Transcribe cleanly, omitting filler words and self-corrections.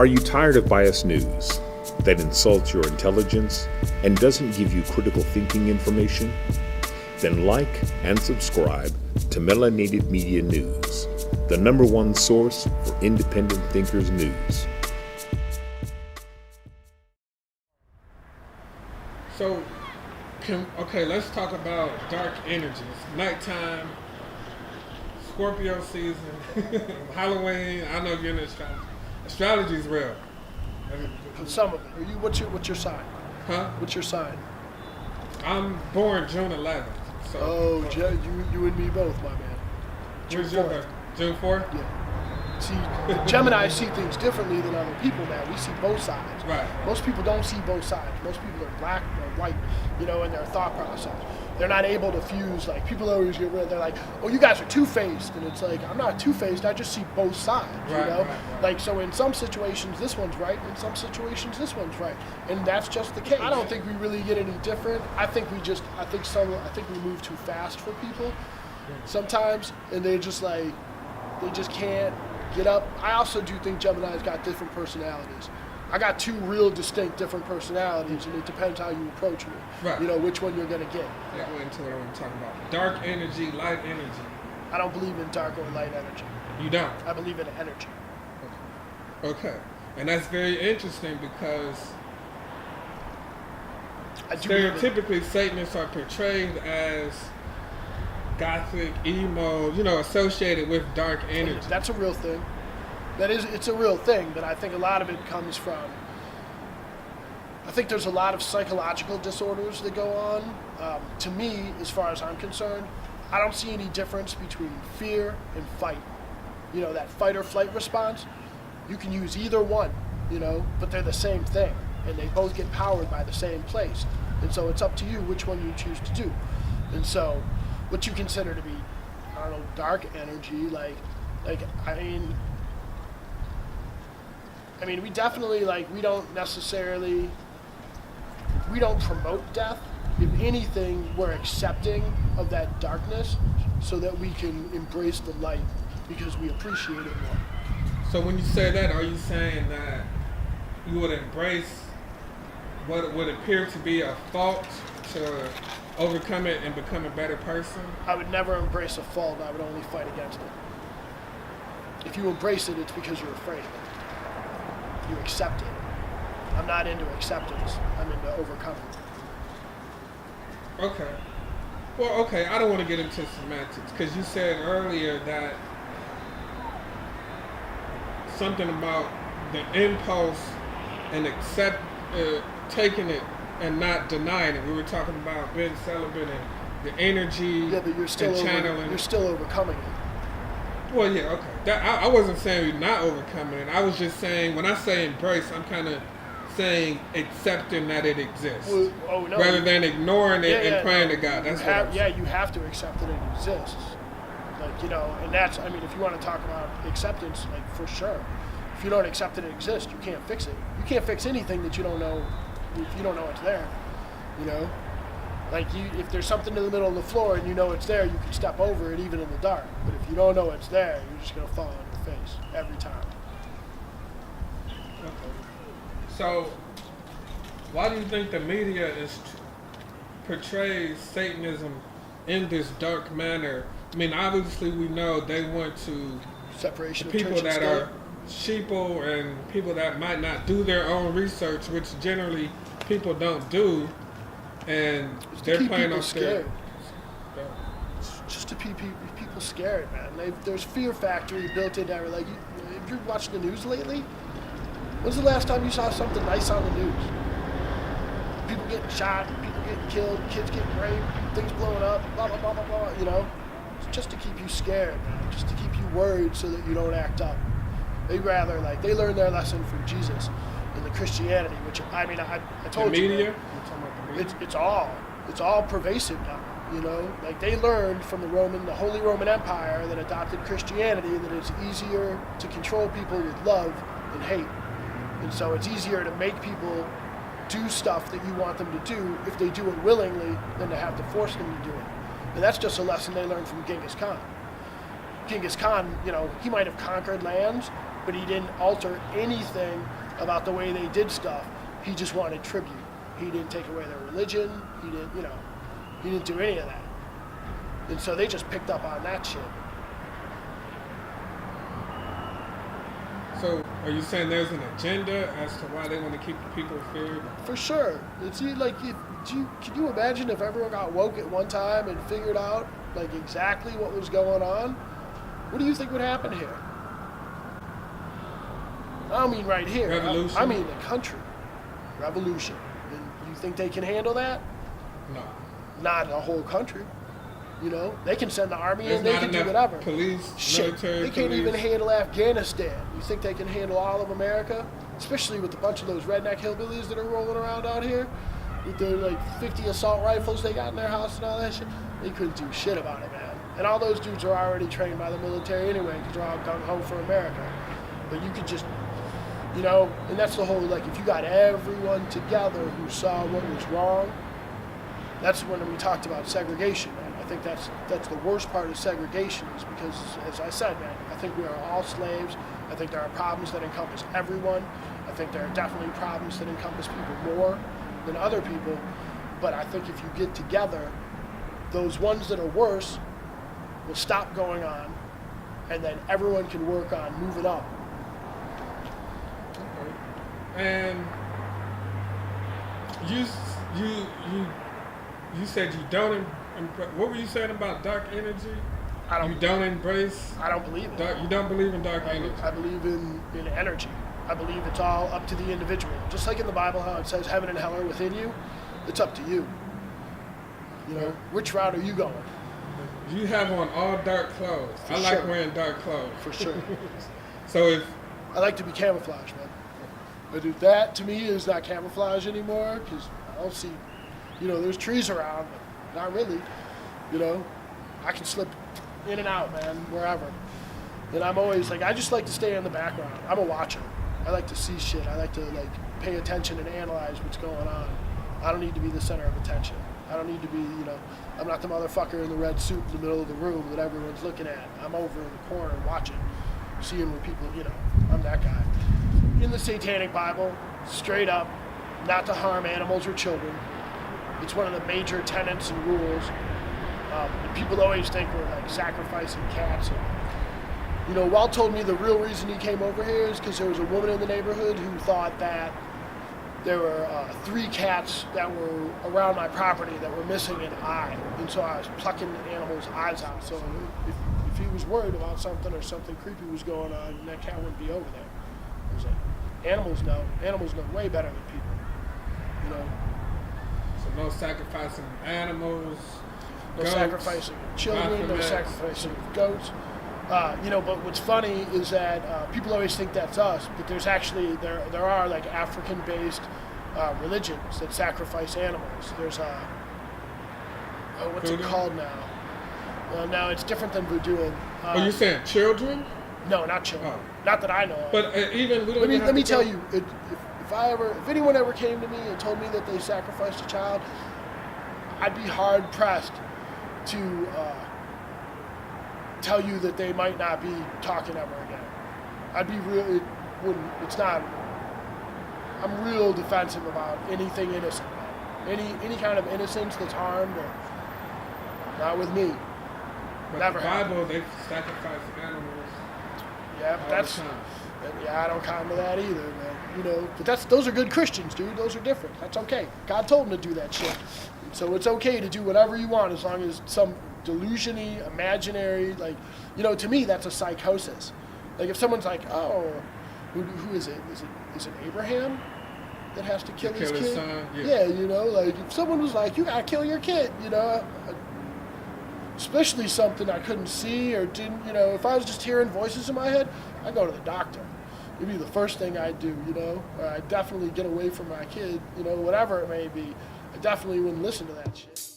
Are you tired of biased news that insults your intelligence and doesn't give you critical thinking information? Then like and subscribe to Melanated Media News, the #1 source for independent thinkers news. So, let's talk about dark energies. Nighttime, Scorpio season, Halloween. I know you're into astrology. Astrology is real. Some of it. What's your sign? Huh? What's your sign? I'm born June 11th. So, you and me both, my man. Where's your birthday? June 4th? Yeah. See, Gemini see things differently than other people, man. We see both sides. Right. Most people don't see both sides. Most people are black or white, in their thought process. They're not able to fuse, like, people always get rid of, they're like, oh, you guys are two-faced. And it's like, I'm not two-faced, I just see both sides, Right. Like, so in some situations, this one's right. In some situations, this one's right. And that's just the case. I don't think we really get any different. I think we move too fast for people sometimes, and they just can't get up. I also do think Gemini's got different personalities. I got two real distinct different personalities, and it depends how you approach me. Right. Which one you're going to get. Yeah, I went into what I'm talking about. Dark energy, light energy. I don't believe in dark or light energy. You don't? I believe in energy. Okay. And that's very interesting because stereotypically Satanists are portrayed as gothic, emo, associated with dark energy. That's a real thing. It's a real thing, but I think a lot of it comes from, I think there's a lot of psychological disorders that go on. To me, as far as I'm concerned, I don't see any difference between fear and fight. That fight or flight response, you can use either one, but they're the same thing, and they both get powered by the same place. And so it's up to you which one you choose to do. And so what you consider to be, dark energy, we definitely, we don't promote death. If anything, we're accepting of that darkness so that we can embrace the light because we appreciate it more. So when you say that, are you saying that you would embrace what would appear to be a fault to overcome it and become a better person? I would never embrace a fault. I would only fight against it. If you embrace it, it's because you're afraid of it. You accept it. I'm not into acceptance. I'm into overcoming. Okay. Well, okay, I don't want to get into semantics because you said earlier that something about the impulse and taking it and not denying it. We were talking about being celibate and the energy but you're still and channeling. You're still overcoming it. Well, yeah, okay. I wasn't saying you're not overcoming it. I was just saying, when I say embrace, I'm kind of saying accepting that it exists. Well, no. Rather than ignoring it and praying to God. That's you have to accept that it exists. And that's, if you want to talk about acceptance, for sure. If you don't accept that it exists, you can't fix it. You can't fix anything that you don't know, if you don't know it's there, if there's something in the middle of the floor and you know it's there, you can step over it even in the dark. But if you don't know it's there, you're just going to fall on your face every time. Okay. So, why do you think the media portrays Satanism in this dark manner? Obviously we know they want to separation of people church and that state. are sheeple and people that might not do their own research, which generally people don't do. And they're playing on scared. Just to keep people scared, man. There's fear factory built in there. Have you watched the news lately? When's the last time you saw something nice on the news? People getting shot, people getting killed, kids getting raped, things blowing up, blah, blah, blah, blah, blah, It's just to keep you scared, man. Just to keep you worried so that you don't act up. They learned their lesson from Jesus in the Christianity, which, I told you. The media? It's all pervasive now, they learned from the Holy Roman Empire that adopted Christianity that it's easier to control people with love than hate. And so it's easier to make people do stuff that you want them to do if they do it willingly than to have to force them to do it. And that's just a lesson they learned from Genghis Khan. Genghis Khan, he might have conquered lands, but he didn't alter anything about the way they did stuff. He just wanted tribute. He didn't take away their religion. He didn't, he didn't do any of that. And so they just picked up on that shit. So, are you saying there's an agenda as to why they want to keep the people feared? For sure. It's like, can you imagine if everyone got woke at one time and figured out like exactly what was going on? What do you think would happen here? I don't mean right here. Revolution? I mean the country. Revolution. And you think they can handle that? No. Not the whole country. They can send the army There's in, they not can do enough whatever. Police, Shit, military, they can't police. even handle Afghanistan. You think they can handle all of America? Especially with a bunch of those redneck hillbillies that are rolling around out here with their 50 assault rifles they got in their house and all that shit. They couldn't do shit about it, man. And all those dudes are already trained by the military anyway because they're all gung-ho for America. But you could just, and that's the whole, if you got everyone together who saw what was wrong, that's when we talked about segregation, man. I think that's the worst part of segregation is because, as I said, man, I think we are all slaves. I think there are problems that encompass everyone. I think there are definitely problems that encompass people more than other people. But I think if you get together, those ones that are worse will stop going on, and then everyone can work on moving up. Okay. And you said you don't. What were you saying about dark energy? You don't embrace. I don't believe it. You don't believe in dark energy. I believe in energy. I believe it's all up to the individual. Just like in the Bible, how it says heaven and hell are within you, it's up to you. Which route are you going? You have on all dark clothes. For I like sure. wearing dark clothes. For sure. So if I like to be camouflaged, man. But that to me is not camouflage anymore because I don't see, there's trees around, but not really. I can slip in and out, man, wherever. And I'm always I just like to stay in the background. I'm a watcher. I like to see shit. I like to pay attention and analyze what's going on. I don't need to be the center of attention. I don't need to be, I'm not the motherfucker in the red suit in the middle of the room that everyone's looking at. I'm over in the corner watching, seeing what people, I'm that guy. In the Satanic Bible, straight up, not to harm animals or children. It's one of the major tenets and rules. And people always think we're sacrificing cats. And, Walt told me the real reason he came over here is because there was a woman in the neighborhood who thought that there were 3 cats that were around my property that were missing an eye. And so I was plucking the animal's eyes out. So if he was worried about something or something creepy was going on, that cat wouldn't be over there. It was animals know. Animals know way better than people. So no sacrificing animals. No goats, sacrificing children, no sacrificing goats. But what's funny is that people always think that's us, but there's actually, there are African-based religions that sacrifice animals. There's what's voodoo? It called now? Now it's different than voodoo. Are you saying children? No, not children. Oh. Not that I know of. But even we don't even Let me have to tell go- you, if anyone ever came to me and told me that they sacrificed a child, I'd be hard pressed to tell you that they might not be talking ever again. I'd be real. I'm real defensive about anything innocent. Any kind of innocence that's harmed, or not with me. But Never the Bible, they sacrifice animals. Yeah, all that's. the time. Yeah, I don't count to that either, man. But those are good Christians, dude. Those are different. That's okay. God told them to do that shit. So it's okay to do whatever you want as long as some delusion-y, imaginary, to me that's a psychosis. If someone's oh, who is it? Is it Abraham that has to kill his kid? Son? Yeah, if someone was you gotta kill your kid, especially something I couldn't see or didn't, if I was just hearing voices in my head, I'd go to the doctor. It'd be the first thing I'd do, or I'd definitely get away from my kid, whatever it may be. I definitely wouldn't listen to that shit.